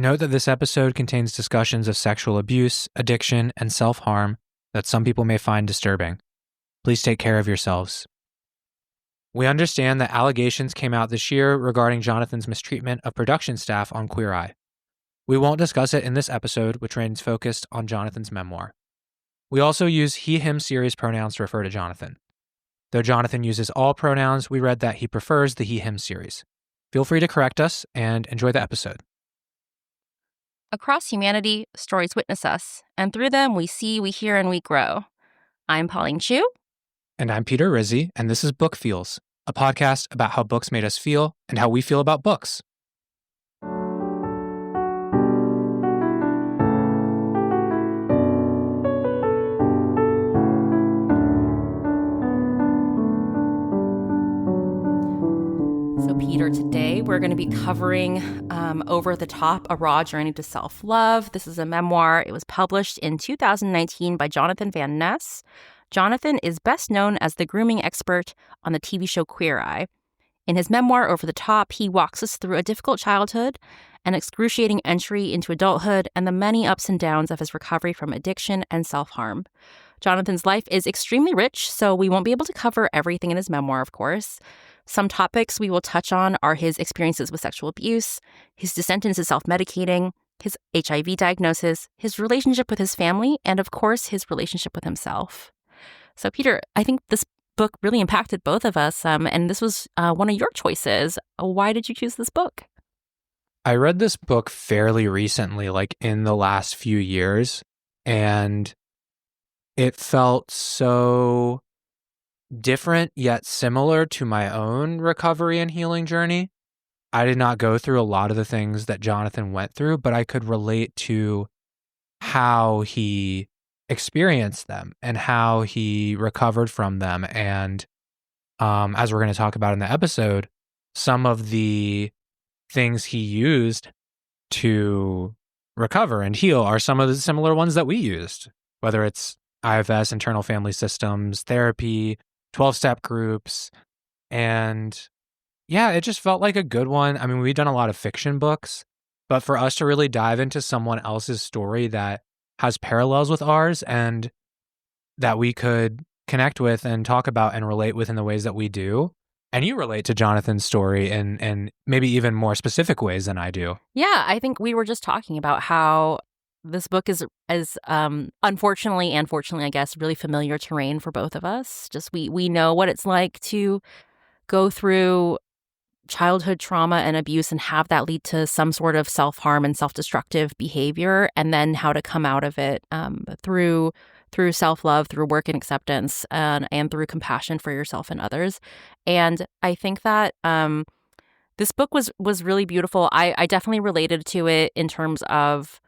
Note that this episode contains discussions of sexual abuse, addiction, and self-harm that some people may find disturbing. Please take care of yourselves. We understand that allegations came out this year regarding Jonathan's mistreatment of production staff on Queer Eye. We won't discuss it in this episode, which remains focused on Jonathan's memoir. We also use he/him series pronouns to refer to Jonathan. Though Jonathan uses all pronouns, we read that he prefers the he/him series. Feel free to correct us and enjoy the episode. Across humanity, stories witness us, and through them we see, we hear, and we grow. I'm Pauline Chu. And I'm Peter Rizzi, and this is Book Feels, a podcast about how books made us feel and how we feel about books. So Peter, today we're going to be covering Over the Top, A Raw Journey to Self-Love. This is a memoir. It was published in 2019 by Jonathan Van Ness. Jonathan is best known as the grooming expert on the TV show Queer Eye. In his memoir, Over the Top, he walks us through a difficult childhood, an excruciating entry into adulthood, and the many ups and downs of his recovery from addiction and self-harm. Jonathan's life is extremely rich, so we won't be able to cover everything in his memoir, of course. Some topics we will touch on are his experiences with sexual abuse, his descent into self-medicating, his HIV diagnosis, his relationship with his family, and of course, his relationship with himself. So Peter, I think this book really impacted both of us, and this was one of your choices. Why did you choose this book? I read this book fairly recently, like in the last few years, and it felt so different yet similar to my own recovery and healing journey. I did not go through a lot of the things that Jonathan went through, but I could relate to how he experienced them and how he recovered from them. And as we're going to talk about in the episode, some of the things he used to recover and heal are some of the similar ones that we used, whether it's IFS, internal family systems, therapy, 12-step groups. And yeah, it just felt like a good one. I mean, we've done a lot of fiction books, but for us to really dive into someone else's story that has parallels with ours and that we could connect with and talk about and relate with in the ways that we do. And you relate to Jonathan's story in maybe even more specific ways than I do. Yeah, I think we were just talking about how this book is unfortunately and fortunately, I guess, really familiar terrain for both of us. Just we know what it's like to go through childhood trauma and abuse and have that lead to some sort of self-harm and self-destructive behavior, and then how to come out of it through self-love, through work and acceptance, and through compassion for yourself and others. And I think that this book was really beautiful. I definitely related to it in terms of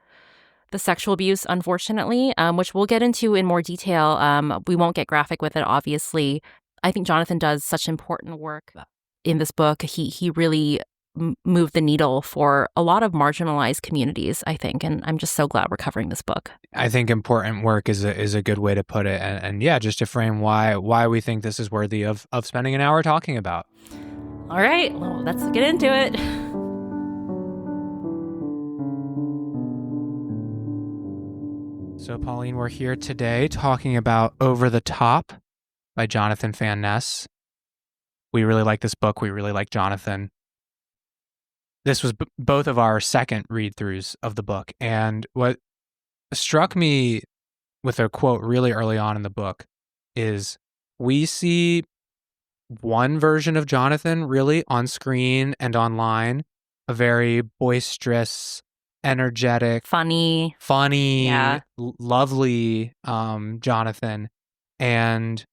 the sexual abuse, unfortunately, which we'll get into in more detail. We won't get graphic with it, obviously. I think Jonathan does such important work in this book. He really moved the needle for a lot of marginalized communities, I think, and I'm just so glad we're covering this book. I think important work is a good way to put it, and yeah, just to frame why we think this is worthy of spending an hour talking about. All right, well, let's get into it. So, Pauline, we're here today talking about Over the Top by Jonathan Van Ness. We really like this book. We really like Jonathan. This was both of our second read-throughs of the book. And what struck me with a quote really early on in the book is we see one version of Jonathan really on screen and online, a very boisterous, energetic, funny, yeah. Lovely Jonathan. And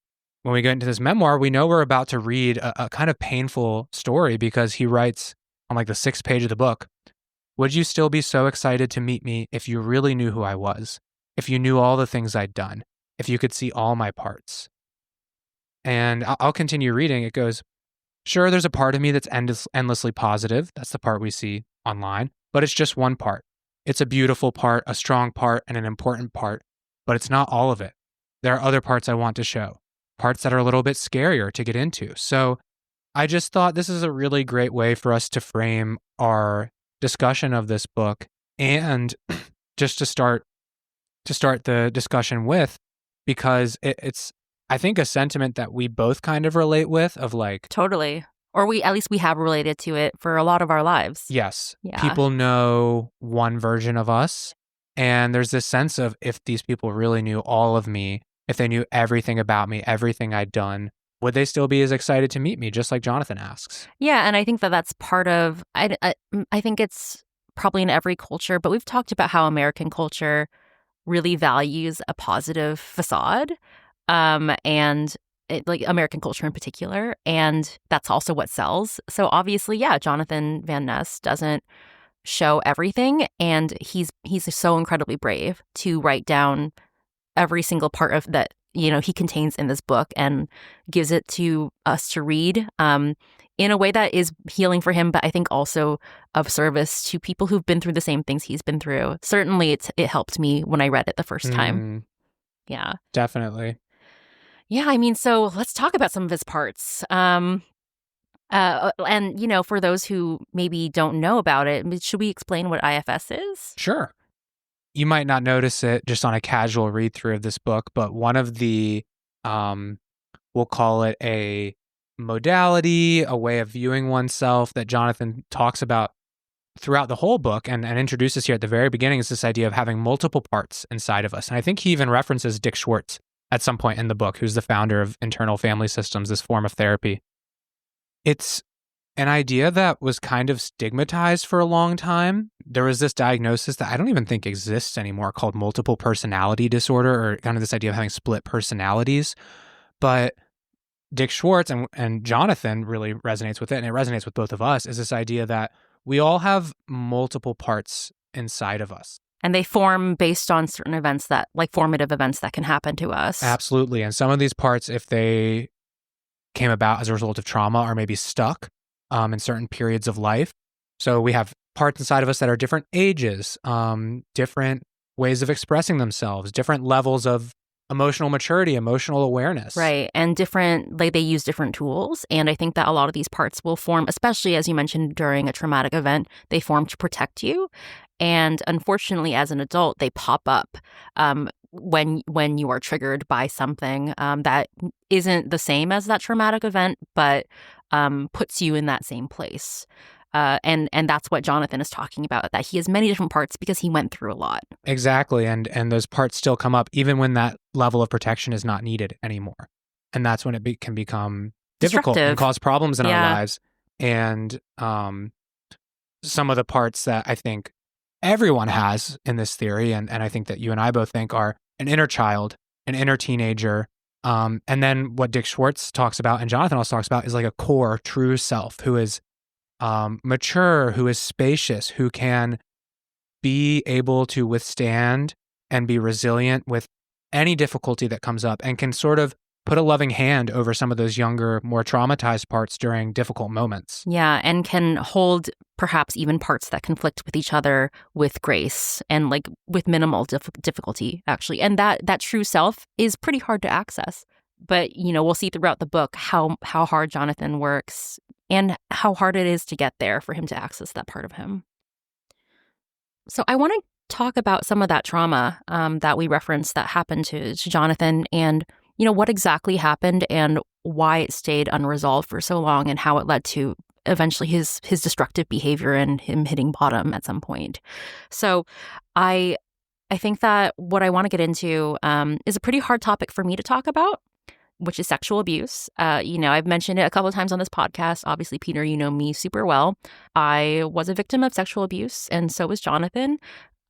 when we get into this memoir, we know we're about to read a kind of painful story, because he writes on like the 6th page of the book, "Would you still be so excited to meet me if you really knew who I was, if you knew all the things I'd done, if you could see all my parts?" And I'll continue reading. It goes, "Sure, there's a part of me that's endlessly positive. That's the part we see online. But it's just one part. It's a beautiful part, a strong part, and an important part. But it's not all of it. There are other parts I want to show. Parts that are a little bit scarier to get into." So I just thought this is a really great way for us to frame our discussion of this book And just to start the discussion with, because it's I think a sentiment that we both kind of relate with, of like, Totally. Or at least we have related to it for a lot of our lives. yes, Yeah. people know one version of us, and there's this sense of, if these people really knew all of me, if they knew everything about me, everything I'd done, would they still be as excited to meet me, just like Jonathan asks? Yeah, and I think that that's part of, I think it's probably in every culture, but we've talked about how American culture really values a positive facade, and like American culture in particular, and that's also what sells. So obviously, yeah, Jonathan Van Ness doesn't show everything, and he's so incredibly brave to write down every single part of that he contains in this book and gives it to us to read in a way that is healing for him, but I think also of service to people who've been through the same things he's been through. Certainly it helped me when I read it the first time. Yeah. Definitely. Yeah, I mean, so let's talk about some of his parts. And, for those who maybe don't know about it, should we explain what IFS is? Sure. You might not notice it just on a casual read through of this book, but one of the, we'll call it a modality, a way of viewing oneself that Jonathan talks about throughout the whole book and introduces here at the very beginning, is this idea of having multiple parts inside of us. And I think he even references Dick Schwartz at some point in the book, who's the founder of internal family systems, this form of therapy. It's an idea that was kind of stigmatized for a long time. There was this diagnosis that I don't even think exists anymore, called multiple personality disorder, or kind of this idea of having split personalities. But Dick Schwartz and Jonathan really resonates with it, and it resonates with both of us, is this idea that we all have multiple parts inside of us. And they form based on certain events that, like formative events that can happen to us. Absolutely. And some of these parts, if they came about as a result of trauma, are maybe stuck in certain periods of life. So we have parts inside of us that are different ages, different ways of expressing themselves, different levels of emotional maturity, emotional awareness. Right. And different, like they use different tools. And I think that a lot of these parts will form, especially as you mentioned, during a traumatic event, they form to protect you. And unfortunately, as an adult, they pop up when you are triggered by something that isn't the same as that traumatic event, but puts you in that same place. And that's what Jonathan is talking about, that he has many different parts because he went through a lot. Exactly. And those parts still come up even when that level of protection is not needed anymore. And that's when it can become difficult and cause problems in our lives. And some of the parts that I think everyone has in this theory, and I think that you and I both think, are an inner child, an inner teenager. And then what Dick Schwartz talks about and Jonathan also talks about is like a core true self who is mature, who is spacious, who can be able to withstand and be resilient with any difficulty that comes up, and can sort of put a loving hand over some of those younger, more traumatized parts during difficult moments. Yeah, and can hold perhaps even parts that conflict with each other with grace and like with minimal difficulty, actually. And that true self is pretty hard to access. But, we'll see throughout the book how hard Jonathan works and how hard it is to get there for him to access that part of him. So I want to talk about some of that trauma that we referenced that happened to Jonathan, and what exactly happened and why it stayed unresolved for so long, and how it led to eventually his destructive behavior and him hitting bottom at some point. So I think that what I want to get into is a pretty hard topic for me to talk about, which is sexual abuse. I've mentioned it a couple of times on this podcast. Obviously, Peter, you know me super well. I was a victim of sexual abuse, and so was Jonathan.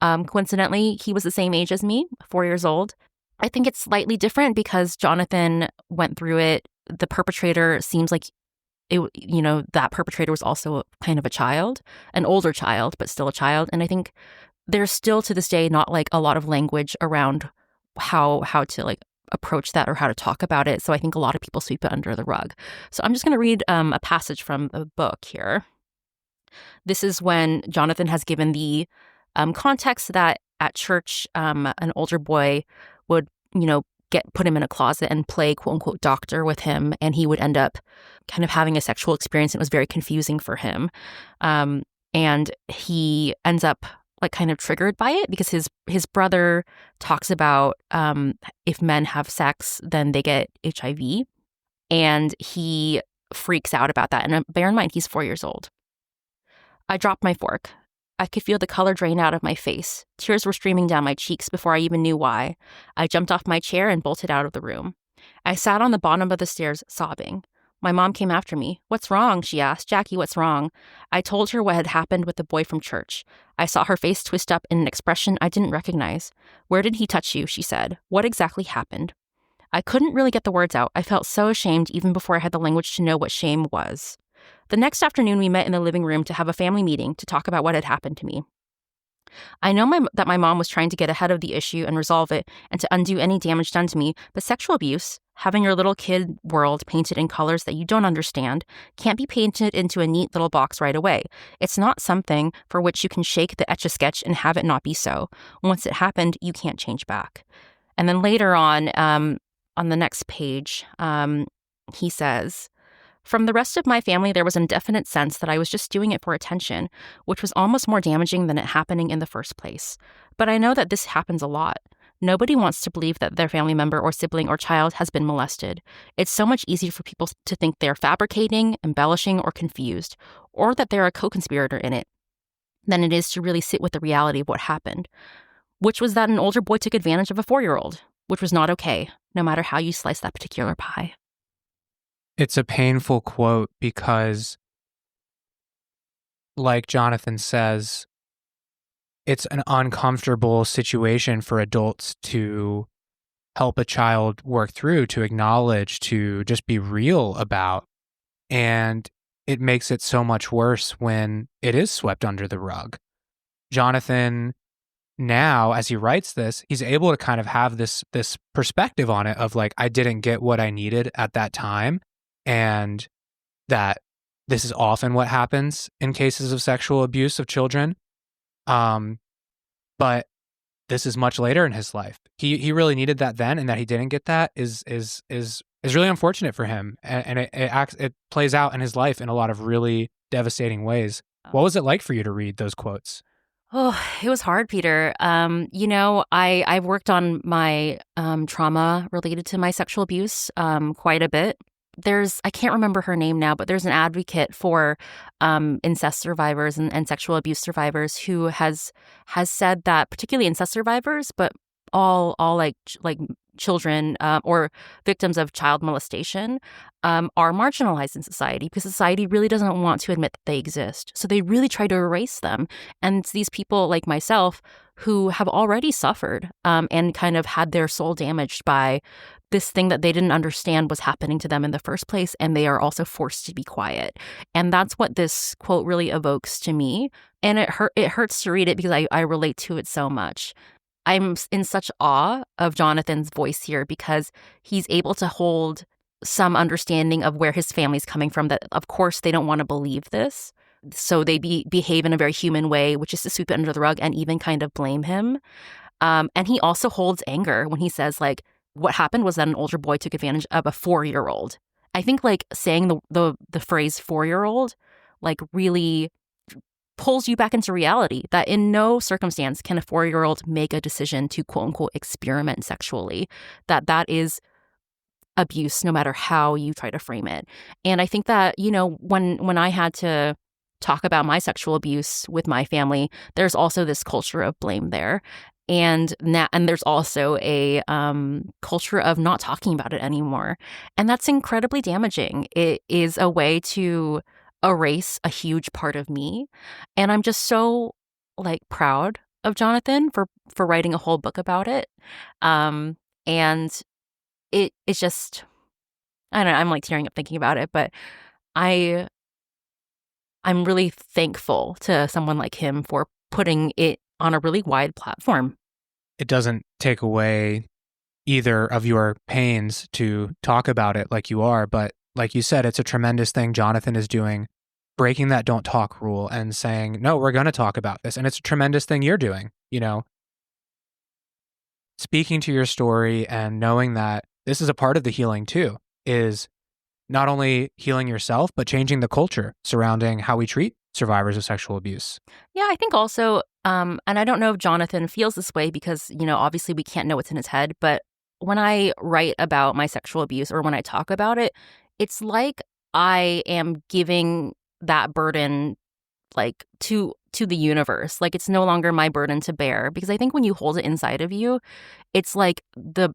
Coincidentally, he was the same age as me, 4 years old. I think it's slightly different because Jonathan went through it. The perpetrator seems like that perpetrator was also kind of a child, an older child, but still a child. And I think there's still to this day not like a lot of language around how to like approach that or how to talk about it. So I think a lot of people sweep it under the rug. So I'm just going to read a passage from the book here. This is when Jonathan has given the context that at church, an older boy would, put him in a closet and play quote unquote doctor with him. And he would end up kind of having a sexual experience. It was very confusing for him. And he ends up like kind of triggered by it because his brother talks about if men have sex, then they get HIV. And he freaks out about that. And bear in mind, he's 4 years old. I dropped my fork. I could feel the color drain out of my face. Tears were streaming down my cheeks before I even knew why. I jumped off my chair and bolted out of the room. I sat on the bottom of the stairs, sobbing. My mom came after me. "What's wrong?" she asked. "Jackie, what's wrong?" I told her what had happened with the boy from church. I saw her face twist up in an expression I didn't recognize. "Where did he touch you?" she said. "What exactly happened?" I couldn't really get the words out. I felt so ashamed even before I had the language to know what shame was. The next afternoon, we met in the living room to have a family meeting to talk about what had happened to me. I know that my mom was trying to get ahead of the issue and resolve it and to undo any damage done to me, but sexual abuse, having your little kid world painted in colors that you don't understand, can't be painted into a neat little box right away. It's not something for which you can shake the Etch-a-Sketch and have it not be so. Once it happened, you can't change back. And then later on the next page, he says, "From the rest of my family, there was an indefinite sense that I was just doing it for attention, which was almost more damaging than it happening in the first place. But I know that this happens a lot. Nobody wants to believe that their family member or sibling or child has been molested. It's so much easier for people to think they're fabricating, embellishing, or confused, or that they're a co-conspirator in it, than it is to really sit with the reality of what happened, which was that an older boy took advantage of a 4-year-old, which was not okay, no matter how you slice that particular pie." It's a painful quote because, like Jonathan says, it's an uncomfortable situation for adults to help a child work through, to acknowledge, to just be real about. And it makes it so much worse when it is swept under the rug. Jonathan, now, as he writes this, he's able to kind of have this perspective on it of like, I didn't get what I needed at that time. And that this is often what happens in cases of sexual abuse of children. But this is much later in his life. He really needed that then, and that he didn't get that is really unfortunate for him. And it plays out in his life in a lot of really devastating ways. What was it like for you to read those quotes? Oh, it was hard, Peter. I've worked on my trauma related to my sexual abuse quite a bit. I can't remember her name now, but there's an advocate for incest survivors and sexual abuse survivors who has said that particularly incest survivors, but all like children or victims of child molestation are marginalized in society because society really doesn't want to admit that they exist. So they really try to erase them. And it's these people like myself who have already suffered and kind of had their soul damaged by this thing that they didn't understand was happening to them in the first place, and they are also forced to be quiet. And that's what this quote really evokes to me. And it hurts to read it because I relate to it so much. I'm in such awe of Jonathan's voice here because he's able to hold some understanding of where his family's coming from, that of course they don't want to believe this. So they behave in a very human way, which is to sweep it under the rug and even kind of blame him. And he also holds anger when he says, like, what happened was that an older boy took advantage of a 4-year-old. I think like saying the phrase 4-year-old like really pulls you back into reality that in no circumstance can a 4-year-old make a decision to quote unquote experiment sexually, that is abuse no matter how you try to frame it. And I think that, when I had to talk about my sexual abuse with my family, there's also this culture of blame there. And there's also a culture of not talking about it anymore. And that's incredibly damaging. It is a way to erase a huge part of me. And I'm just so proud of Jonathan for writing a whole book about it. And it's just, I don't know, I'm tearing up thinking about it, but I'm really thankful to someone like him for putting it on a really wide platform. It doesn't take away either of your pains to talk about it like you are, but like you said, it's a tremendous thing Jonathan is doing, breaking that don't talk rule and saying, no, we're going to talk about this. And it's a tremendous thing you're doing, speaking to your story and knowing that this is a part of the healing too, is not only healing yourself, but changing the culture surrounding how we treat survivors of sexual abuse. Yeah, I think also And I don't know if Jonathan feels this way because, obviously we can't know what's in his head. But when I write about my sexual abuse or when I talk about it, it's like I am giving that burden like to the universe. Like it's no longer my burden to bear, because I think when you hold it inside of you, it's like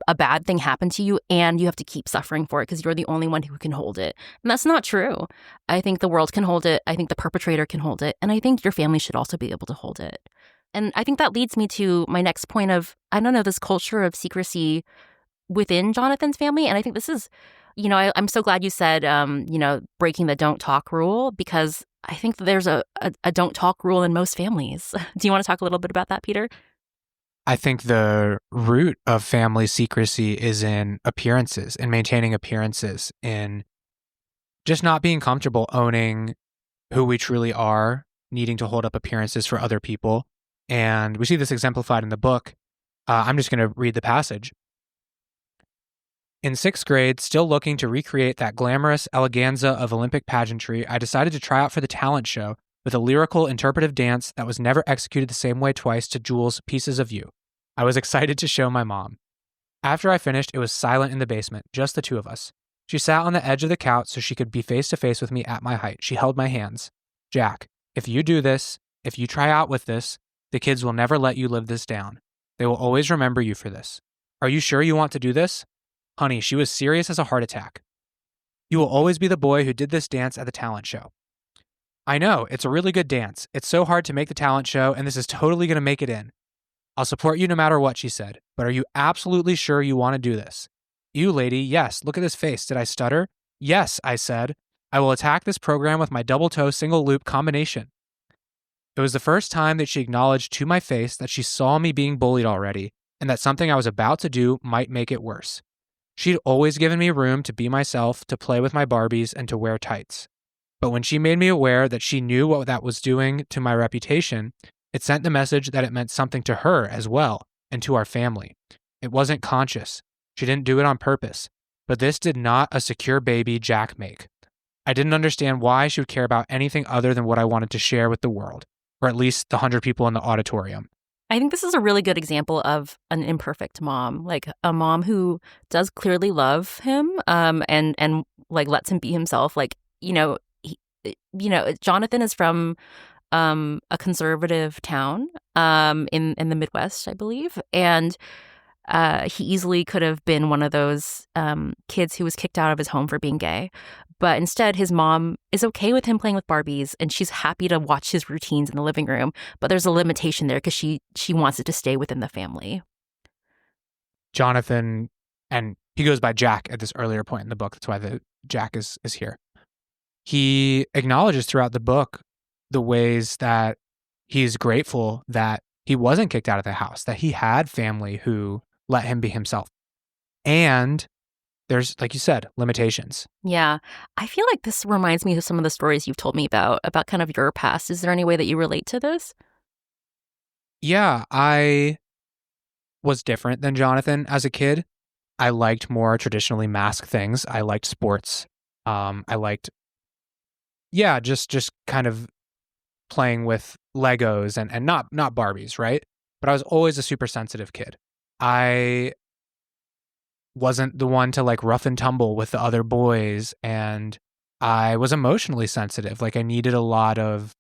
a bad thing happened to you and you have to keep suffering for it because you're the only one who can hold it. And that's not true. I think the world can hold it. I think the perpetrator can hold it. And I think your family should also be able to hold it. And I think that leads me to my next point of, I don't know, this culture of secrecy within Jonathan's family. And I think this is, I'm so glad you said, breaking the don't talk rule, because I think there's a don't talk rule in most families. Do you want to talk a little bit about that, Peter? I think the root of family secrecy is in appearances, in maintaining appearances, in just not being comfortable owning who we truly are, needing to hold up appearances for other people. And we see this exemplified in the book. I'm just going to read the passage. In 6th grade, still looking to recreate that glamorous eleganza of Olympic pageantry, I decided to try out for the talent show with a lyrical interpretive dance that was never executed the same way twice to Jules' Pieces of You. I was excited to show my mom. After I finished, it was silent in the basement, just the two of us. She sat on the edge of the couch so she could be face to face with me at my height. She held my hands. Jack, if you do this, if you try out with this, the kids will never let you live this down. They will always remember you for this. Are you sure you want to do this? Honey, she was serious as a heart attack. You will always be the boy who did this dance at the talent show. I know, it's a really good dance. It's so hard to make the talent show, and this is totally going to make it in. I'll support you no matter what, she said. But are you absolutely sure you want to do this? You, lady, yes. Look at this face. Did I stutter? Yes, I said. I will attack this program with my double toe single loop combination. It was the first time that she acknowledged to my face that she saw me being bullied already, and that something I was about to do might make it worse. She'd always given me room to be myself, to play with my Barbies, and to wear tights. But when she made me aware that she knew what that was doing to my reputation, it sent the message that it meant something to her as well, and to our family. It wasn't conscious. She didn't do it on purpose. But this did not a secure baby Jack make. I didn't understand why she would care about anything other than what I wanted to share with the world, or at least the 100 people in the auditorium. I think this is a really good example of an imperfect mom, like a mom who does clearly love him, and like lets him be himself. Like, Jonathan is from a conservative town in the Midwest, I believe, and he easily could have been one of those kids who was kicked out of his home for being gay. But instead, his mom is okay with him playing with Barbies, and she's happy to watch his routines in the living room. But there's a limitation there because she wants it to stay within the family. Jonathan, and he goes by Jack at this earlier point in the book. That's why the Jack is here. He acknowledges throughout the book the ways that he's grateful that he wasn't kicked out of the house, that he had family who let him be himself. And there's, like you said, limitations. Yeah. I feel like this reminds me of some of the stories you've told me about kind of your past. Is there any way that you relate to this? Yeah, I was different than Jonathan as a kid. I liked more traditionally masked things. I liked sports. I liked, just kind of playing with Legos and not Barbies, right? But I was always a super sensitive kid. I wasn't the one to like rough and tumble with the other boys, and I was emotionally sensitive. Like I needed a lot of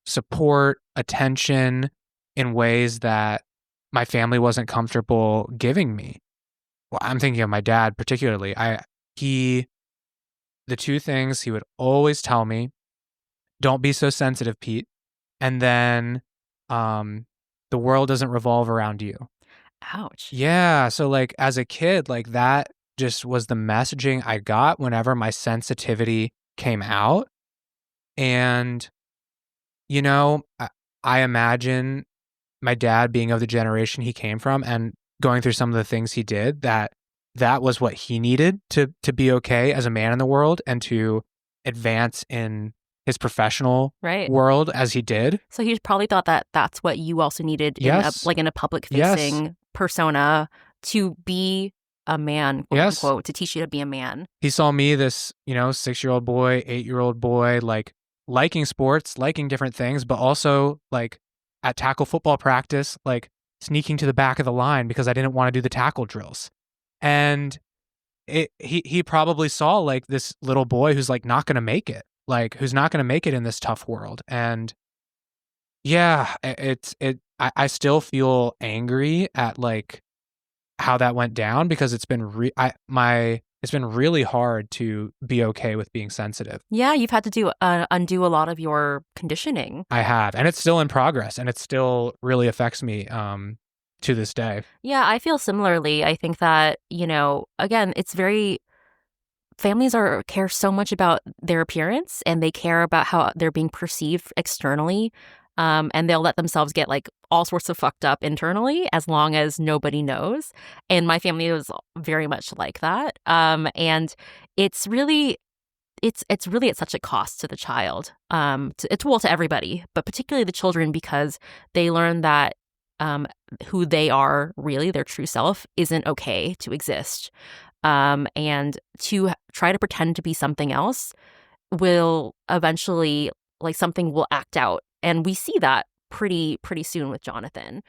support, attention in ways that my family wasn't comfortable giving me. Well, I'm thinking of my dad particularly. The two things he would always tell me: don't be so sensitive, Pete. And then the world doesn't revolve around you. Ouch. Yeah. So like as a kid, like that just was the messaging I got whenever my sensitivity came out. And, I imagine my dad being of the generation he came from and going through some of the things he did, that was what he needed to be okay as a man in the world and to advance in his professional world as he did. So he probably thought that that's what you also needed in a public-facing persona to be a man, quote unquote, to teach you to be a man. He saw me, this, 6-year-old boy, 8-year-old boy, like liking sports, liking different things, but also like at tackle football practice, like sneaking to the back of the line because I didn't want to do the tackle drills. And he probably saw like this little boy who's like not going to make it, like who's not going to make it in this tough world. And yeah, I still feel angry at like how that went down because it's been it's been really hard to be okay with being sensitive. Yeah, you've had to undo a lot of your conditioning. I have, and it's still in progress, and it still really affects me to this day. Yeah, I feel similarly. I think that, again, it's very families care so much about their appearance, and they care about how they're being perceived externally. And they'll let themselves get like all sorts of fucked up internally as long as nobody knows. And my family was very much like that. And it's really at such a cost to the child, to everybody, but particularly the children, because they learn that who they are, really their true self, isn't okay to exist. And to try to pretend to be something else will eventually, like, something will act out. And we see that pretty soon with Jonathan.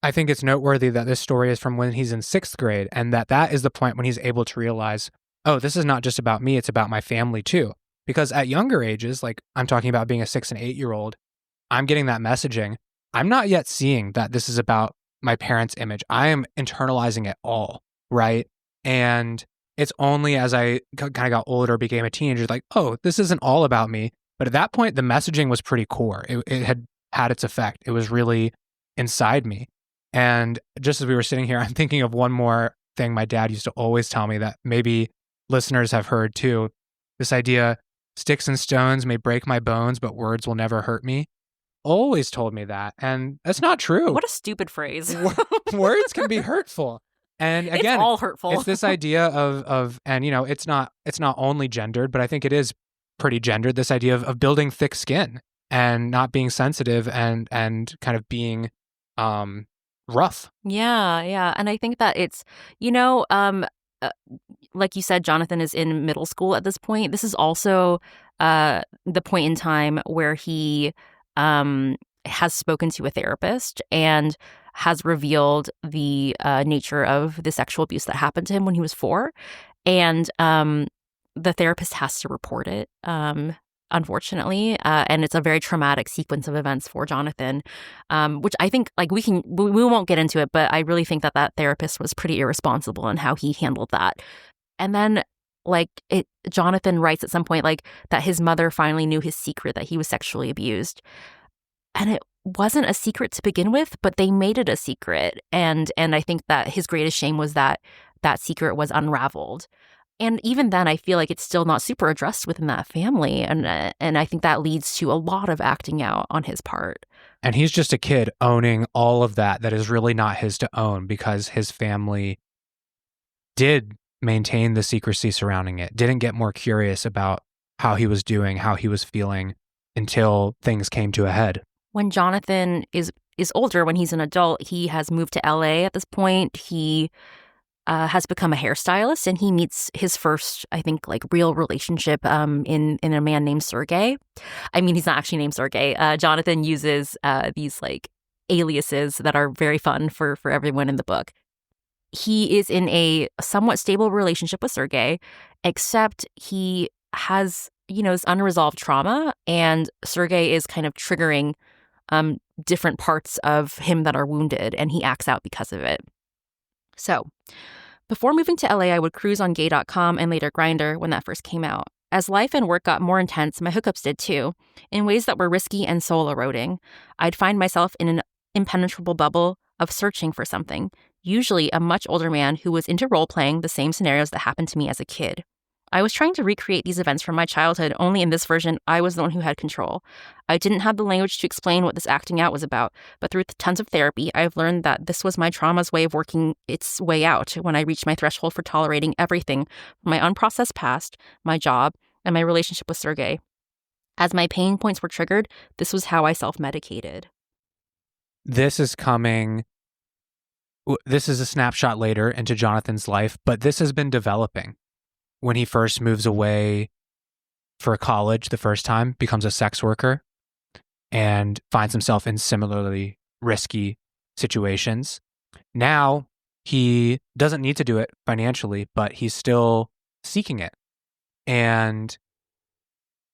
I think it's noteworthy that this story is from when he's in 6th grade, and that is the point when he's able to realize, oh, this is not just about me, it's about my family too. Because at younger ages, like I'm talking about being a 6 and 8-year-old, I'm getting that messaging. I'm not yet seeing that this is about my parents' image. I am internalizing it all, right? And it's only as I kind of got older, became a teenager, like, oh, this isn't all about me. But at that point, the messaging was pretty core. It had its effect. It was really inside me. And just as we were sitting here, I'm thinking of one more thing my dad used to always tell me that maybe listeners have heard too. This idea, sticks and stones may break my bones, but words will never hurt me. Always told me that. And that's not true. What a stupid phrase. Words can be hurtful. And again, it's all hurtful. It's this idea of and it's not only gendered, but I think it is pretty gendered, this idea of building thick skin and not being sensitive and kind of being rough. Yeah. And I think that it's, like you said, Jonathan is in middle school at this point. This is also the point in time where he has spoken to a therapist and has revealed the nature of the sexual abuse that happened to him when he was 4. And the therapist has to report it, unfortunately. And it's a very traumatic sequence of events for Jonathan, which I think, like, we won't get into it, but I really think that therapist was pretty irresponsible in how he handled that. And then, Jonathan writes at some point, like, that his mother finally knew his secret, that he was sexually abused. And it wasn't a secret to begin with, but they made it a secret. And I think that his greatest shame was that secret was unraveled. And even then, I feel like it's still not super addressed within that family. And I think that leads to a lot of acting out on his part. And he's just a kid owning all of that is really not his to own, because his family did maintain the secrecy surrounding it, didn't get more curious about how he was doing, how he was feeling, until things came to a head. When Jonathan is older, when he's an adult, he has moved to LA at this point. He has become a hairstylist, and he meets his first, I think, like, real relationship in a man named Sergey. I mean, he's not actually named Sergey. Jonathan uses these, like, aliases that are very fun for everyone in the book. He is in a somewhat stable relationship with Sergey, except he has, this unresolved trauma, and Sergey is kind of triggering different parts of him that are wounded, and he acts out because of it. So, before moving to LA, I would cruise on gay.com and later Grindr when that first came out. As life and work got more intense, my hookups did too, in ways that were risky and soul eroding. I'd find myself in an impenetrable bubble of searching for something, usually a much older man who was into role-playing the same scenarios that happened to me as a kid. I was trying to recreate these events from my childhood, only in this version, I was the one who had control. I didn't have the language to explain what this acting out was about, but through tons of therapy, I've learned that this was my trauma's way of working its way out when I reached my threshold for tolerating everything from my unprocessed past, my job, and my relationship with Sergey. As my pain points were triggered, this was how I self-medicated. This is a snapshot later into Jonathan's life, but this has been developing. When he first moves away for college the first time, becomes a sex worker. and finds himself in similarly risky situations. Now he doesn't need to do it financially, but he's still seeking it. And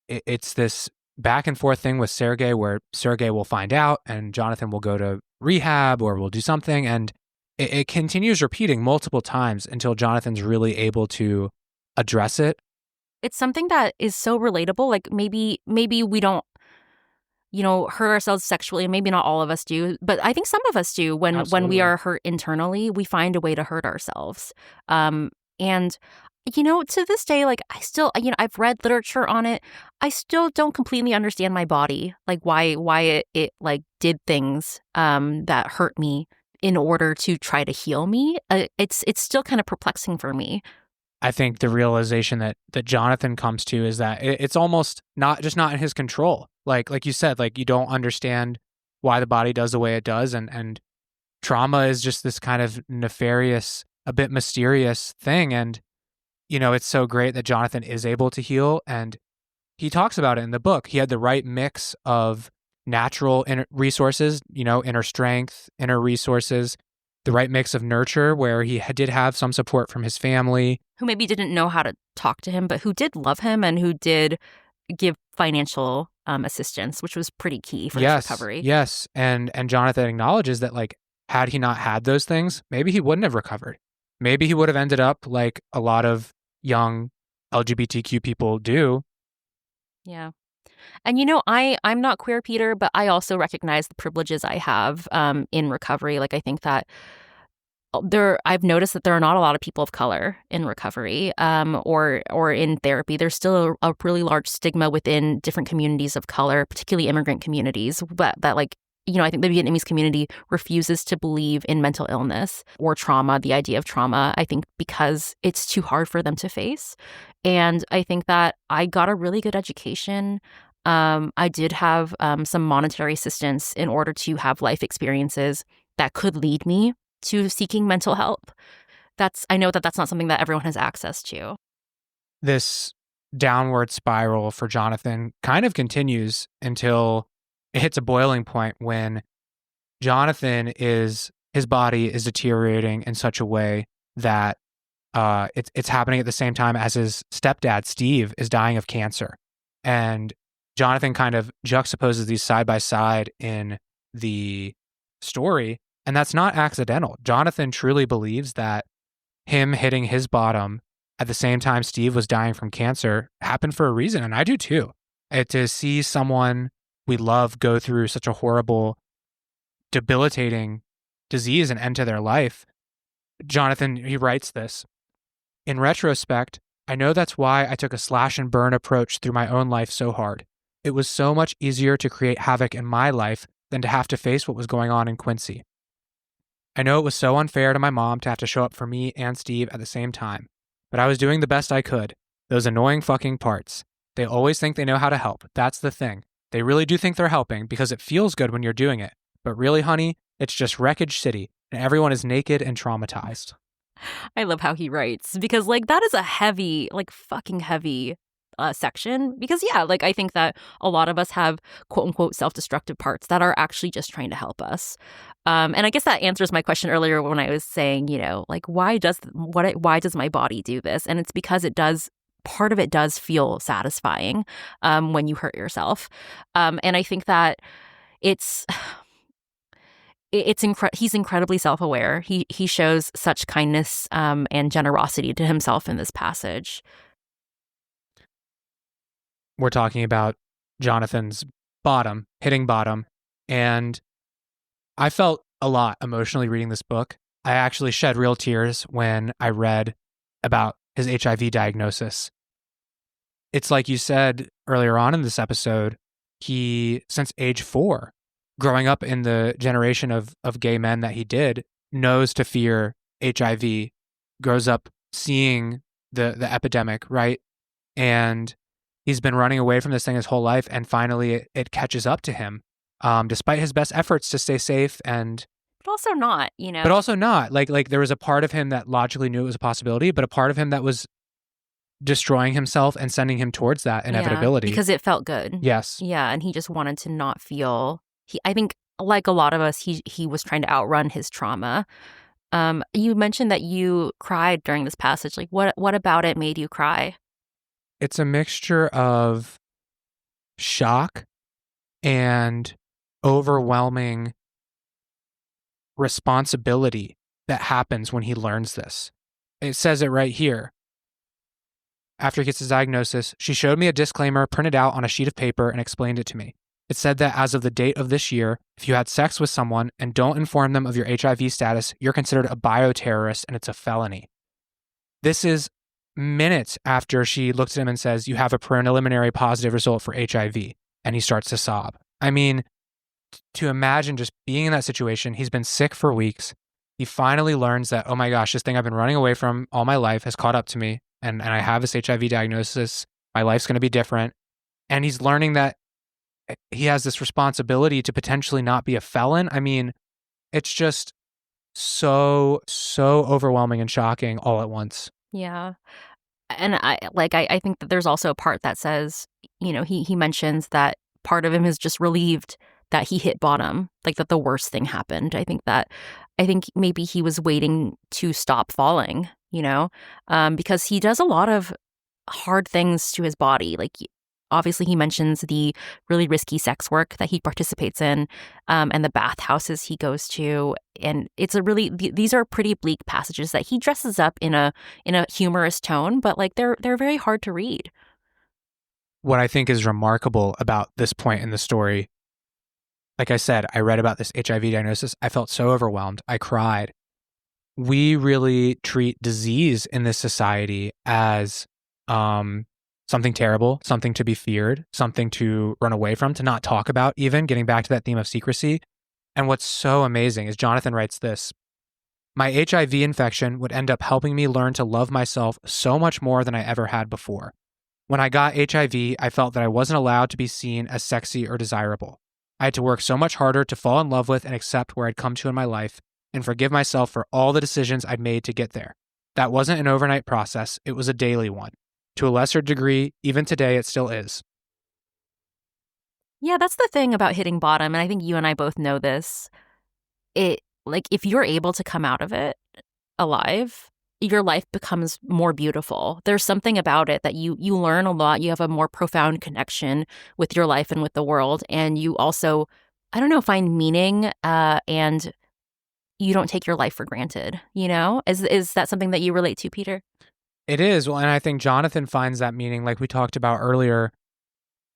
it's this back and forth thing with Sergei where Sergei will find out and Jonathan will go to rehab or will do something. And it continues repeating multiple times until Jonathan's really able to address it. It's something that is so relatable. Like maybe we don't, hurt ourselves sexually, and maybe not all of us do, but I think some of us do. When we are hurt internally, we find a way to hurt ourselves. And to this day, like I still, I've read literature on it. I still don't completely understand my body, like why it like did things that hurt me in order to try to heal me. It's still kind of perplexing for me. I think the realization that Jonathan comes to is that it's almost not in his control. Like you said, like you don't understand why the body does the way it does, and trauma is just this kind of nefarious, a bit mysterious thing. And it's so great that Jonathan is able to heal, and he talks about it in the book. He had the right mix of natural resources, inner strength, inner resources, the right mix of nurture where he did have some support from his family. Who maybe didn't know how to talk to him, but who did love him and who did give financial assistance, which was pretty key for his recovery. Yes, and Jonathan acknowledges that, like, had he not had those things, maybe he wouldn't have recovered. Maybe he would have ended up like a lot of young LGBTQ people do. Yeah. And I'm not queer, Peter, but I also recognize the privileges I have in recovery. Like I think that I've noticed that there are not a lot of people of color in recovery or in therapy. There's still a really large stigma within different communities of color, particularly immigrant communities, that like, I think the Vietnamese community refuses to believe in mental illness or trauma, the idea of trauma, I think because it's too hard for them to face. And I think that I got a really good education. I did have some monetary assistance in order to have life experiences that could lead me to seeking mental help. I know that that's not something that everyone has access to. This downward spiral for Jonathan kind of continues until it hits a boiling point when his body is deteriorating in such a way that it's happening at the same time as his stepdad, Steve, is dying of cancer. And Jonathan kind of juxtaposes these side by side in the story. And that's not accidental. Jonathan truly believes that him hitting his bottom at the same time Steve was dying from cancer happened for a reason. And I do too. To see someone we love go through such a horrible, debilitating disease and end to their life. Jonathan, he writes this. In retrospect, I know that's why I took a slash and burn approach through my own life so hard. It was so much easier to create havoc in my life than to have to face what was going on in Quincy. I know it was so unfair to my mom to have to show up for me and Steve at the same time, but I was doing the best I could. Those annoying fucking parts. They always think they know how to help. That's the thing. They really do think they're helping because it feels good when you're doing it. But really, honey, it's just Wreckage City, and everyone is naked and traumatized. I love how he writes, because like that is a heavy, like fucking heavy section. Because yeah, like I think that a lot of us have quote unquote self-destructive parts that are actually just trying to help us. And I guess that answers my question earlier when I was saying, like why does my body do this? And it's because part of it does feel satisfying when you hurt yourself. And I think that he's incredibly self-aware. He shows such kindness and generosity to himself in this passage. We're talking about Jonathan's hitting bottom. And I felt a lot emotionally reading this book. I actually shed real tears when I read about his HIV diagnosis. It's like you said earlier on in this episode, he, since age 4, growing up in the generation of gay men that he did, knows to fear HIV, grows up seeing the epidemic, right? And he's been running away from this thing his whole life, and finally it catches up to him, despite his best efforts to stay safe and... But also not, But also not. Like there was a part of him that logically knew it was a possibility, but a part of him that was destroying himself and sending him towards that inevitability. Because it felt good. Yes. Yeah, and he just wanted to not feel. I think, like a lot of us, he was trying to outrun his trauma. You mentioned that you cried during this passage. Like, what about it made you cry? It's a mixture of shock and overwhelming responsibility that happens when he learns this. It says it right here. After he gets his diagnosis, she showed me a disclaimer printed out on a sheet of paper and explained it to me. It said that as of the date of this year, if you had sex with someone and don't inform them of your HIV status, you're considered a bioterrorist and it's a felony. This is minutes after she looks at him and says, you have a preliminary positive result for HIV. And he starts to sob. I mean, to imagine just being in that situation, he's been sick for weeks. He finally learns that, oh my gosh, this thing I've been running away from all my life has caught up to me. And I have this HIV diagnosis. My life's going to be different. And he's learning that he has this responsibility to potentially not be a felon. I mean, it's just so overwhelming and shocking all at once. Yeah. And I think that there's also a part that says, he mentions that part of him is just relieved that he hit bottom, like that the worst thing happened. I think maybe he was waiting to stop falling, because he does a lot of hard things to his body. Like, obviously he mentions the really risky sex work that he participates in, and the bathhouses he goes to. And these are pretty bleak passages that he dresses up in a humorous tone, but like they're very hard to read. What I think is remarkable about this point in the story, like I said, I read about this HIV diagnosis. I felt so overwhelmed. I cried. We really treat disease in this society as something terrible, something to be feared, something to run away from, to not talk about even, getting back to that theme of secrecy. And what's so amazing is Jonathan writes this: my HIV infection would end up helping me learn to love myself so much more than I ever had before. When I got HIV, I felt that I wasn't allowed to be seen as sexy or desirable. I had to work so much harder to fall in love with and accept where I'd come to in my life and forgive myself for all the decisions I'd made to get there. That wasn't an overnight process, it was a daily one. To a lesser degree, even today, it still is. Yeah, that's the thing about hitting bottom, and I think you and I both know this. If you're able to come out of it alive, your life becomes more beautiful. There's something about it that you learn a lot. You have a more profound connection with your life and with the world, and you also, find meaning, and you don't take your life for granted. Is that something that you relate to, Peter? It is. Well, and I think Jonathan finds that meaning, like we talked about earlier,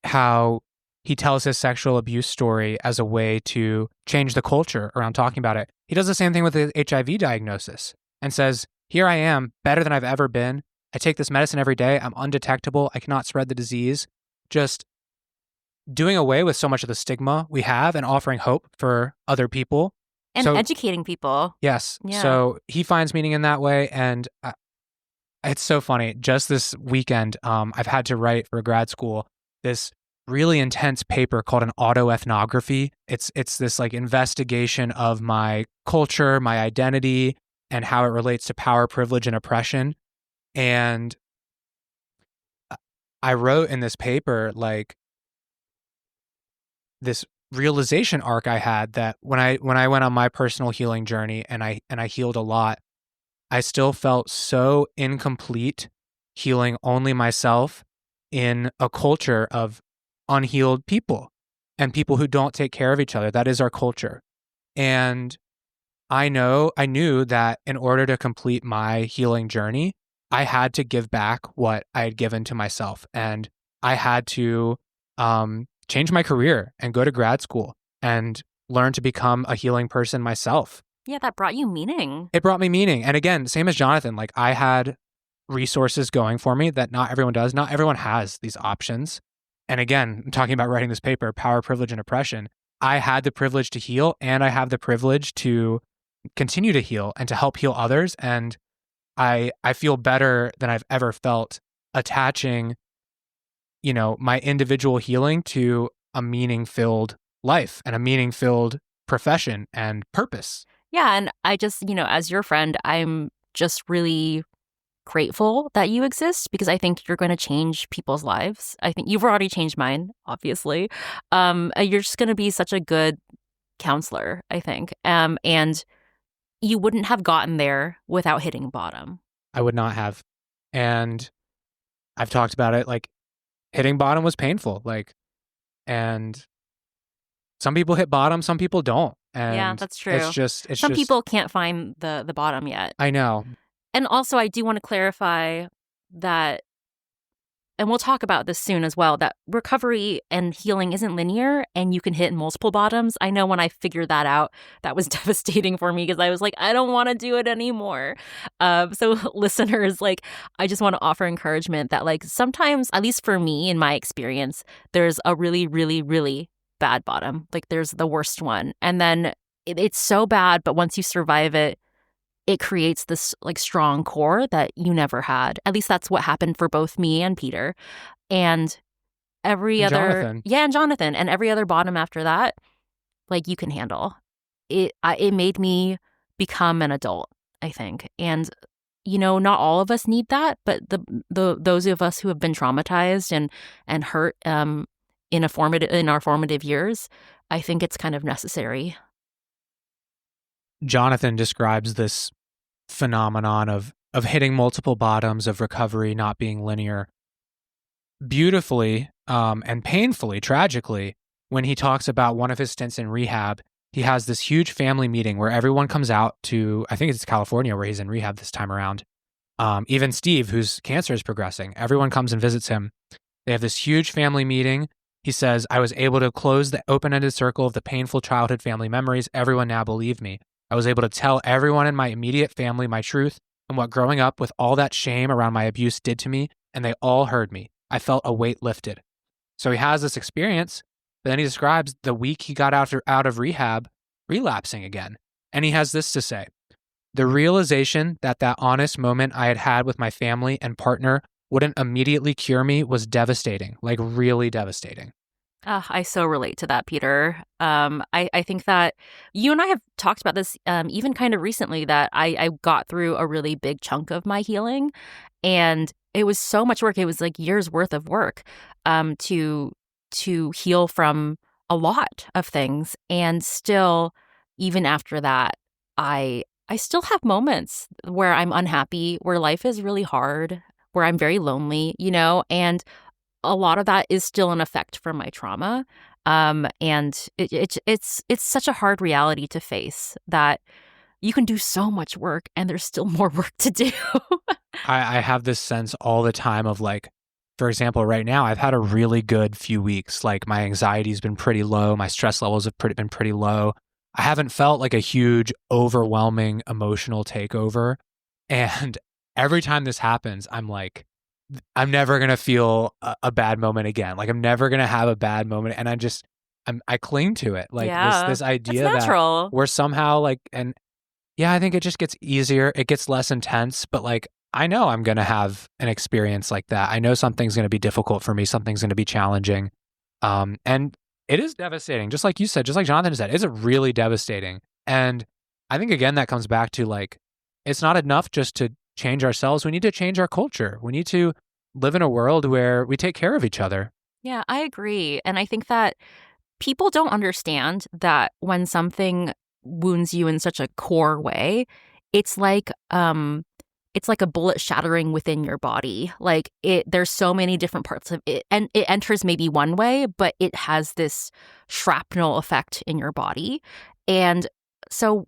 how he tells his sexual abuse story as a way to change the culture around talking about it. He does the same thing with his HIV diagnosis and says, here I am, better than I've ever been. I take this medicine every day. I'm undetectable. I cannot spread the disease. Just doing away with so much of the stigma we have and offering hope for other people. And educating people. Yes. Yeah. So he finds meaning in that way. And it's so funny. Just this weekend, I've had to write for grad school this really intense paper called an autoethnography. It's this like investigation of my culture, my identity, and how it relates to power, privilege, and oppression. And I wrote in this paper like this realization arc I had that when I went on my personal healing journey and I healed a lot, I still felt so incomplete healing only myself in a culture of unhealed people and people who don't take care of each other. That is our culture. And I knew that in order to complete my healing journey, I had to give back what I had given to myself. And I had to change my career and go to grad school and learn to become a healing person myself. Yeah, that brought you meaning. It brought me meaning. And again, same as Jonathan, like I had resources going for me that not everyone does. Not everyone has these options. And again, I'm talking about writing this paper, Power, Privilege, and Oppression. I had the privilege to heal, and I have the privilege to continue to heal and to help heal others. And I feel better than I've ever felt attaching, my individual healing to a meaning-filled life and a meaning-filled profession and purpose. Yeah, and I just, as your friend, I'm just really grateful that you exist, because I think you're going to change people's lives. I think you've already changed mine, obviously. You're just going to be such a good counselor, I think. And you wouldn't have gotten there without hitting bottom. I would not have. And I've talked about it, like hitting bottom was painful. Like, and some people hit bottom, some people don't. And yeah, that's true. It's some just, people can't find the bottom yet. I know. And also, I do want to clarify that, and we'll talk about this soon as well, that recovery and healing isn't linear and you can hit multiple bottoms. I know when I figured that out, that was devastating for me because I was like, I don't want to do it anymore. So listeners, like, I just want to offer encouragement that, like, sometimes, at least for me, in my experience, there's a really, really, really bad bottom. Like, there's the worst one. And then it's so bad, but once you survive it, it creates this like strong core that you never had. At least that's what happened for both me and Peter. And every other Jonathan. Yeah, and Jonathan, and every other bottom after that, like, you can handle. It made me become an adult, I think. And not all of us need that, but those of us who have been traumatized and hurt in our formative years, I think it's kind of necessary. Jonathan describes this phenomenon of hitting multiple bottoms, of recovery not being linear, beautifully and painfully, tragically, when he talks about one of his stints in rehab. He has this huge family meeting where everyone comes out to, I think it's California where he's in rehab this time around. Even Steve, whose cancer is progressing, everyone comes and visits him. They have this huge family meeting. He says, I was able to close the open-ended circle of the painful childhood family memories. Everyone now believed me. I was able to tell everyone in my immediate family my truth and what growing up with all that shame around my abuse did to me, and they all heard me. I felt a weight lifted. So he has this experience, but then he describes the week he got out of rehab, relapsing again. And he has this to say: the realization that honest moment I had had with my family and partner wouldn't immediately cure me was devastating, like really devastating. I so relate to that, Peter. I think that you and I have talked about this even kind of recently, that I got through a really big chunk of my healing, and it was so much work. It was like years worth of work to heal from a lot of things. And still, even after that, I still have moments where I'm unhappy, where life is really hard, where I'm very lonely, and a lot of that is still an effect from my trauma. And it's such a hard reality to face, that you can do so much work and there's still more work to do. I have this sense all the time of, like, for example, right now, I've had a really good few weeks. Like, my anxiety's been pretty low. My stress levels have been pretty low. I haven't felt like a huge, overwhelming emotional takeover. And every time this happens, I'm like, I'm never going to feel a bad moment again. Like, I'm never going to have a bad moment. And I cling to it. Like, this idea that we're somehow like, and yeah, I think it just gets easier. It gets less intense, but like, I know I'm going to have an experience like that. I know something's going to be difficult for me. Something's going to be challenging. And it is devastating. Just like you said, just like Jonathan said, it's really devastating. And I think, again, that comes back to, like, it's not enough just to change ourselves. We need to change our culture. We need to live in a world where we take care of each other. Yeah, I agree. And I think that people don't understand that when something wounds you in such a core way, it's like a bullet shattering within your body. Like, there's so many different parts of it, and it enters maybe one way, but it has this shrapnel effect in your body. And so,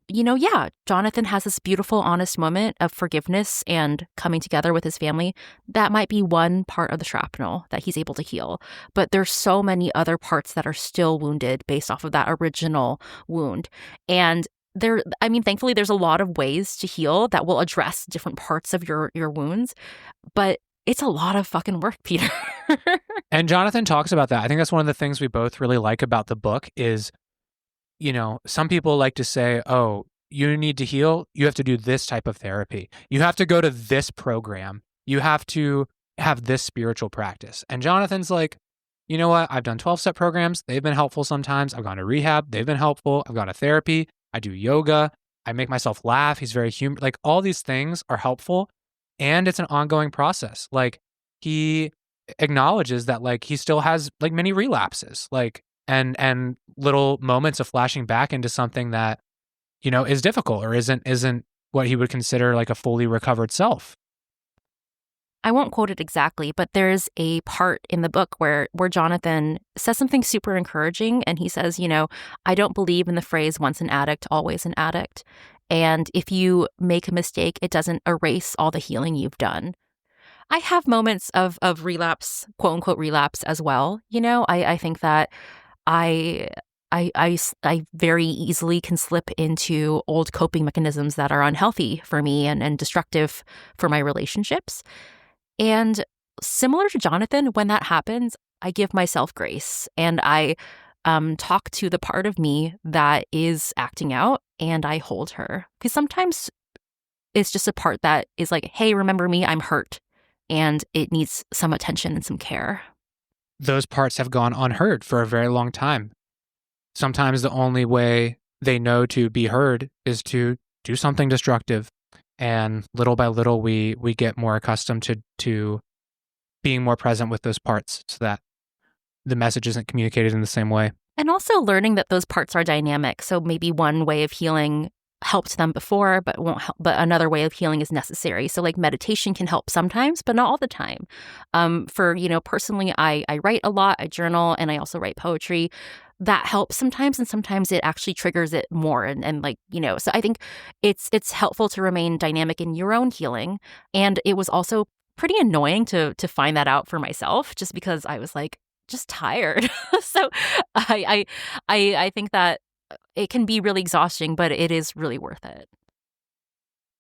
Jonathan has this beautiful, honest moment of forgiveness and coming together with his family. That might be one part of the shrapnel that he's able to heal. But there's so many other parts that are still wounded based off of that original wound. And thankfully, there's a lot of ways to heal that will address different parts of your wounds. But it's a lot of fucking work, Peter. And Jonathan talks about that. I think that's one of the things we both really like about the book is, some people like to say, oh, you need to heal, you have to do this type of therapy. You have to go to this program. You have to have this spiritual practice. And Jonathan's like, you know what? I've done 12-step programs. They've been helpful sometimes. I've gone to rehab. They've been helpful. I've gone to therapy. I do yoga. I make myself laugh. He's very human. Like, all these things are helpful. and it's an ongoing process. Like, he acknowledges that like he still has like many relapses, like and little moments of flashing back into something that, you know, is difficult or isn't what he would consider like a fully recovered self. I won't quote it exactly, but there's a part in the book where Jonathan says something super encouraging, and he says, you know, I don't believe in the phrase once an addict, always an addict. And if you make a mistake, it doesn't erase all the healing you've done. I have moments of relapse, quote unquote relapse as well. You know, I think that I I very easily can slip into old coping mechanisms that are unhealthy for me and destructive for my relationships. And similar to Jonathan, when that happens, I give myself grace and I talk to the part of me that is acting out and I hold her. Because sometimes it's just a part that is like, hey, remember me, I'm hurt. And it needs some attention and some care. Those parts have gone unheard for a very long time. Sometimes the only way they know to be heard is to do something destructive. And little by little, we get more accustomed to being more present with those parts so that the message isn't communicated in the same way. And also learning that those parts are dynamic. So maybe one way of healing helped them before, but won't help, but another way of healing is necessary. So like meditation can help sometimes, but not all the time. For, you know, personally, I write a lot, I journal, and I also write poetry. That helps sometimes, and sometimes it actually triggers it more. And like, you know, so I think it's helpful to remain dynamic in your own healing. And it was also pretty annoying to find that out for myself, just because I was like, just tired. So I think that it can be really exhausting, but it is really worth it.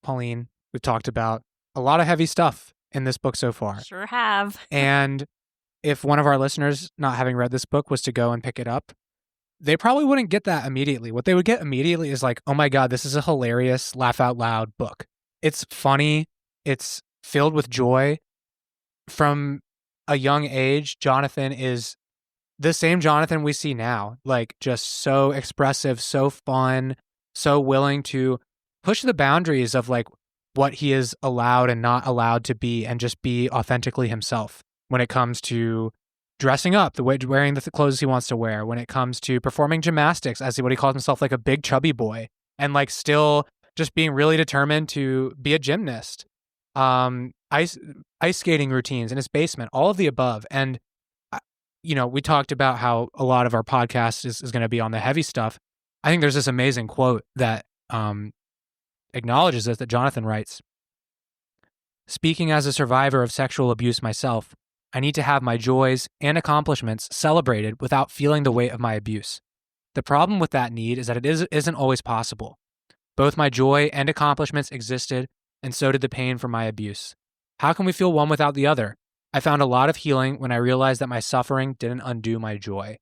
Pauline, we've talked about a lot of heavy stuff in this book so far. Sure have. And if one of our listeners, not having read this book, was to go and pick it up, they probably wouldn't get that immediately. What they would get immediately is like, oh my God, this is a hilarious, laugh out loud book. It's funny. It's filled with joy. From a young age, Jonathan is the same Jonathan we see now, like just so expressive, so fun, so willing to push the boundaries of like what he is allowed and not allowed to be and just be authentically himself when it comes to dressing up, the way wearing the clothes he wants to wear, when it comes to performing gymnastics as what he calls himself, like a big chubby boy, and like still just being really determined to be a gymnast. Ice skating routines in his basement, all of the above. And you know, we talked about how a lot of our podcast is going to be on the heavy stuff. I think there's this amazing quote that acknowledges this, that Jonathan writes: "Speaking as a survivor of sexual abuse myself, I need to have my joys and accomplishments celebrated without feeling the weight of my abuse. The problem with that need is that it isn't always possible. Both my joy and accomplishments existed, and so did the pain from my abuse. How can we feel one without the other? I found a lot of healing when I realized that my suffering didn't undo my joy."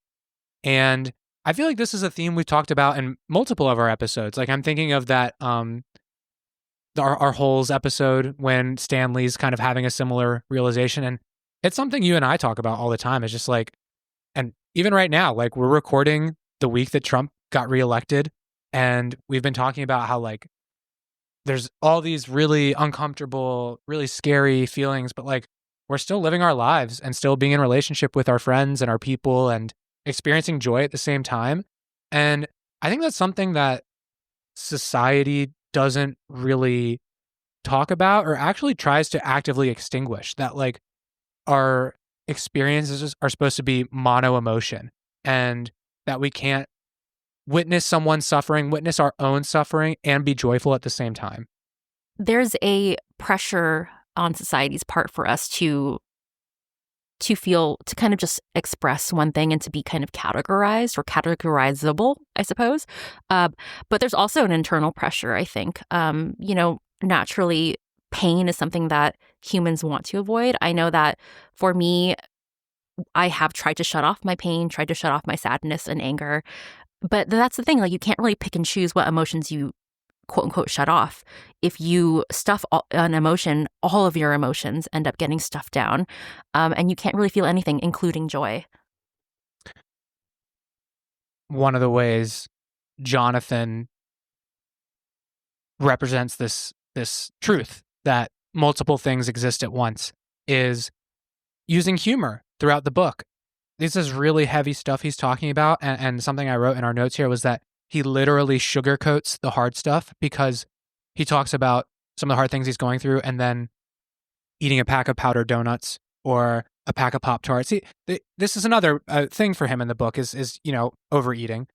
And I feel like this is a theme we've talked about in multiple of our episodes. Like I'm thinking of that, our Holes episode when Stanley's kind of having a similar realization. And it's something you and I talk about all the time. It's just like, and even right now, like we're recording the week that Trump got reelected. And we've been talking about how like there's all these really uncomfortable, really scary feelings, but like we're still living our lives and still being in relationship with our friends and our people and experiencing joy at the same time. And I think that's something that society doesn't really talk about or actually tries to actively extinguish, that like our experiences are supposed to be mono emotion and that we can't witness someone's suffering, witness our own suffering, and be joyful at the same time. There's a pressure on society's part for us to feel, to kind of just express one thing and to be kind of categorized or categorizable, I suppose. But there's also an internal pressure, I think. You know, naturally, pain is something that humans want to avoid. I know that for me, I have tried to shut off my pain, tried to shut off my sadness and anger. But that's the thing, like you can't really pick and choose what emotions you quote unquote shut off. If you stuff an emotion, all of your emotions end up getting stuffed down, and you can't really feel anything, including joy. One of the ways Jonathan represents this truth that multiple things exist at once, is using humor throughout the book. This is really heavy stuff he's talking about, and something I wrote in our notes here was that he literally sugarcoats the hard stuff because he talks about some of the hard things he's going through and then eating a pack of powdered donuts or a pack of Pop-Tarts. This is another thing for him in the book is overeating.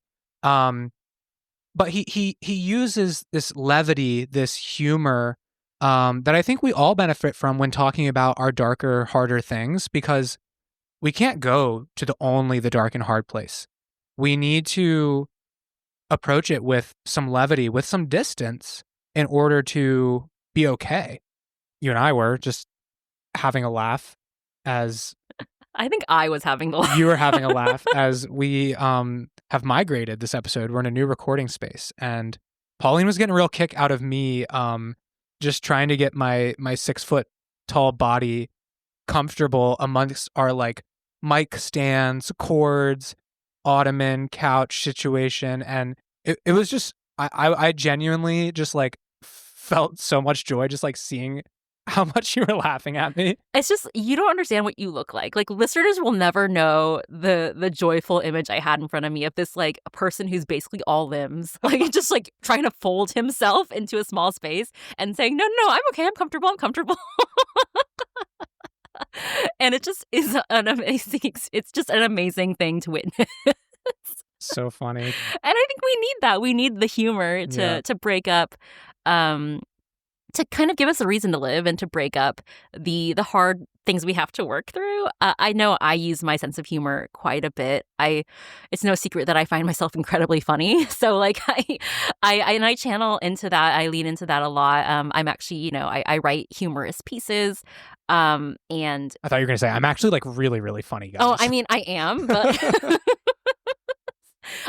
But he uses this levity, this humor that I think we all benefit from when talking about our darker, harder things, because we can't go to only the dark and hard place. We need to approach it with some levity, with some distance, in order to be okay. You and I were just having a laugh as... I think I was having the laugh. You were having a laugh as we have migrated this episode. We're in a new recording space, and Pauline was getting a real kick out of me just trying to get my 6 foot tall body comfortable amongst our like mic stands, cords, ottoman, couch situation. And it was just, I genuinely just like felt so much joy just like seeing how much you were laughing at me. It's just, you don't understand what you look like. Like, listeners will never know the joyful image I had in front of me of this, like, a person who's basically all limbs. Like, just, like, trying to fold himself into a small space and saying, no, I'm okay, I'm comfortable. And it just is it's just an amazing thing to witness. So funny. And I think we need that. We need the humor to break up, to kind of give us a reason to live and to break up the hard things we have to work through. I know I use my sense of humor quite a bit. It's no secret that I find myself incredibly funny. So like I channel into that. I lean into that a lot. I'm actually, I write humorous pieces. And I thought you were going to say, I'm actually like really, really funny, guys. Oh, I mean, I am, but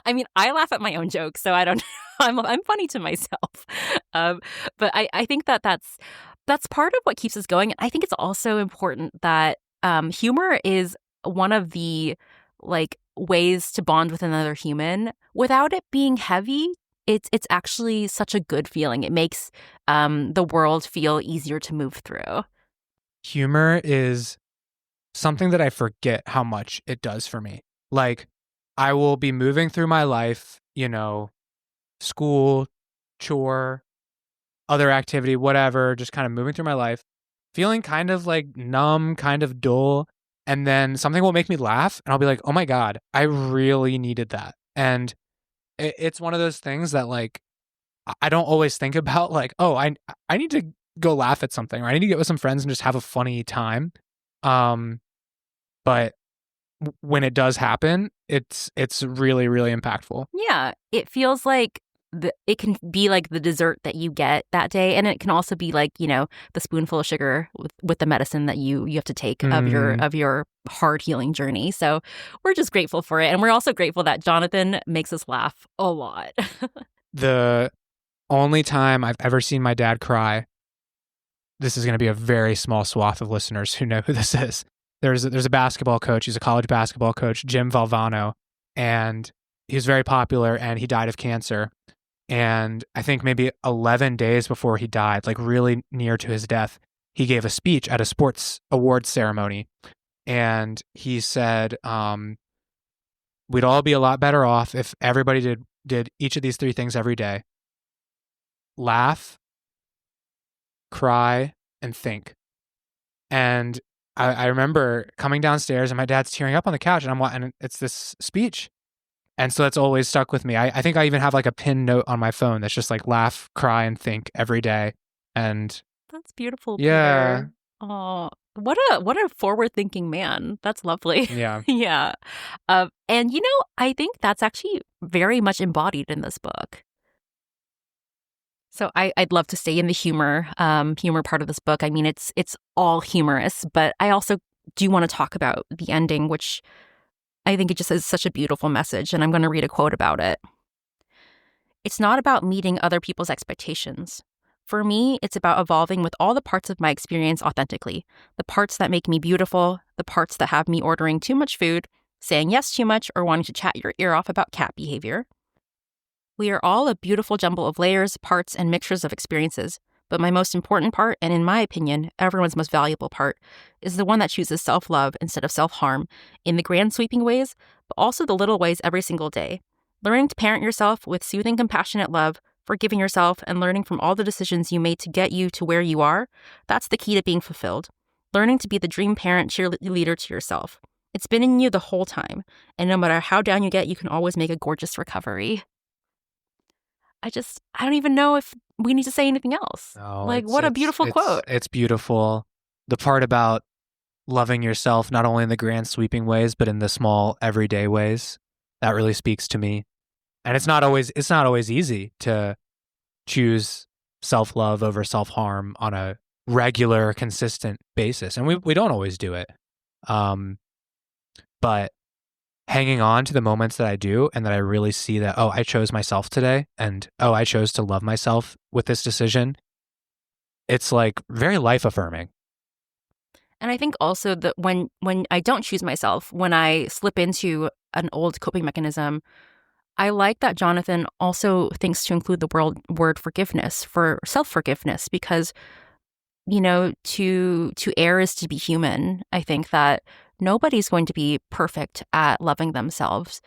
I mean, I laugh at my own jokes, so I don't. I'm funny to myself, but I think that's part of what keeps us going. I think it's also important that humor is one of the like ways to bond with another human without it being heavy. It's actually such a good feeling. It makes the world feel easier to move through. Humor is something that I forget how much it does for me. Like, I will be moving through my life, school, chore, other activity, whatever, just kind of moving through my life, feeling kind of like numb, kind of dull. And then something will make me laugh and I'll be like, oh my God, I really needed that. And it's one of those things that like, I don't always think about like, oh, I need to go laugh at something, or I need to get with some friends and just have a funny time. But when it does happen, it's really, really impactful. Yeah, it feels like it can be like the dessert that you get that day, and it can also be like the spoonful of sugar with the medicine that you have to take of your hard healing journey. So we're just grateful for it, and we're also grateful that Jonathan makes us laugh a lot. The only time I've ever seen my dad cry, this is going to be a very small swath of listeners who know who this is. There's a basketball coach. He's a college basketball coach, Jim Valvano, and he was very popular, and he died of cancer. And I think maybe 11 days before he died, like really near to his death, he gave a speech at a sports awards ceremony. And he said, we'd all be a lot better off if everybody did each of these 3 things every day: laugh, cry, and think. And I remember coming downstairs and my dad's tearing up on the couch, and it's this speech. And so that's always stuck with me. I think I even have like a pinned note on my phone that's just like laugh, cry, and think every day. And that's beautiful. Yeah. Peter. Oh, what a forward-thinking man. That's lovely. Yeah. Yeah. And I think that's actually very much embodied in this book. So I'd love to stay in the humor part of this book. I mean, it's all humorous, but I also do want to talk about the ending, which I think it just has such a beautiful message, and I'm going to read a quote about it. It's not about meeting other people's expectations. For me, it's about evolving with all the parts of my experience authentically, the parts that make me beautiful, the parts that have me ordering too much food, saying yes too much, or wanting to chat your ear off about cat behavior. We are all a beautiful jumble of layers, parts, and mixtures of experiences, But my most important part, and in my opinion, everyone's most valuable part, is the one that chooses self-love instead of self-harm in the grand sweeping ways, but also the little ways every single day. Learning to parent yourself with soothing, compassionate love, forgiving yourself, and learning from all the decisions you made to get you to where you are, that's the key to being fulfilled. Learning to be the dream parent cheerleader to yourself. It's been in you the whole time, and no matter how down you get, you can always make a gorgeous recovery. I don't even know if we need to say anything else. What a beautiful quote. It's beautiful. The part about loving yourself, not only in the grand sweeping ways, but in the small everyday ways, that really speaks to me. And it's not always easy to choose self-love over self-harm on a regular, consistent basis. And we don't always do it. But hanging on to the moments that I do and that I really see that, oh, I chose myself today, and oh, I chose to love myself with this decision. It's like very life affirming. And I think also that when I don't choose myself, when I slip into an old coping mechanism, I like that Jonathan also thinks to include the word forgiveness for self-forgiveness, because, to err is to be human. I think that nobody's going to be perfect at loving themselves,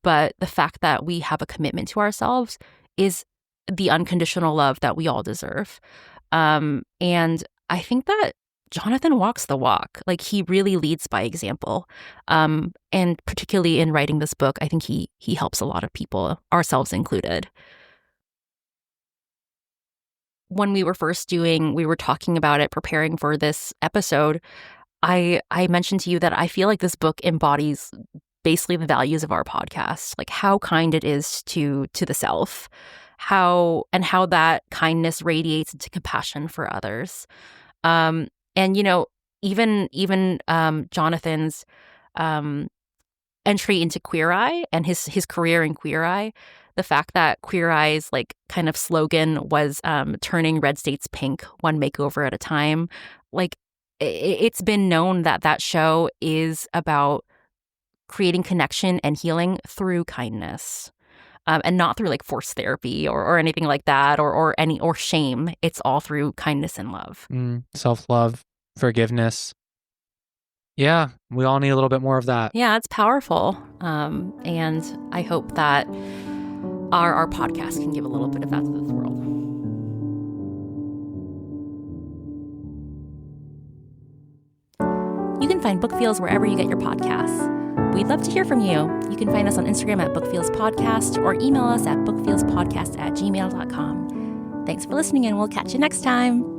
but the fact that we have a commitment to ourselves is the unconditional love that we all deserve. And I think that Jonathan walks the walk. Like, he really leads by example. And particularly in writing this book, I think he helps a lot of people, ourselves included. When we were talking about it, preparing for this episode, I mentioned to you that I feel like this book embodies basically the values of our podcast, like how kind it is to the self, how that kindness radiates into compassion for others. And even Jonathan's entry into Queer Eye and his career in Queer Eye, the fact that Queer Eye's like kind of slogan was turning red states pink, one makeover at a time, like. It's been known that show is about creating connection and healing through kindness, and not through like forced therapy or anything like that, or shame. It's all through kindness and love. Self-love, forgiveness. Yeah, we all need a little bit more of that. Yeah, it's powerful. And I hope that our podcast can give a little bit of that to this world. You can find Book Feels wherever you get your podcasts. We'd love to hear from you. You can find us on Instagram at bookfeelspodcast or email us at bookfeelspodcast@gmail.com. Thanks for listening, and we'll catch you next time.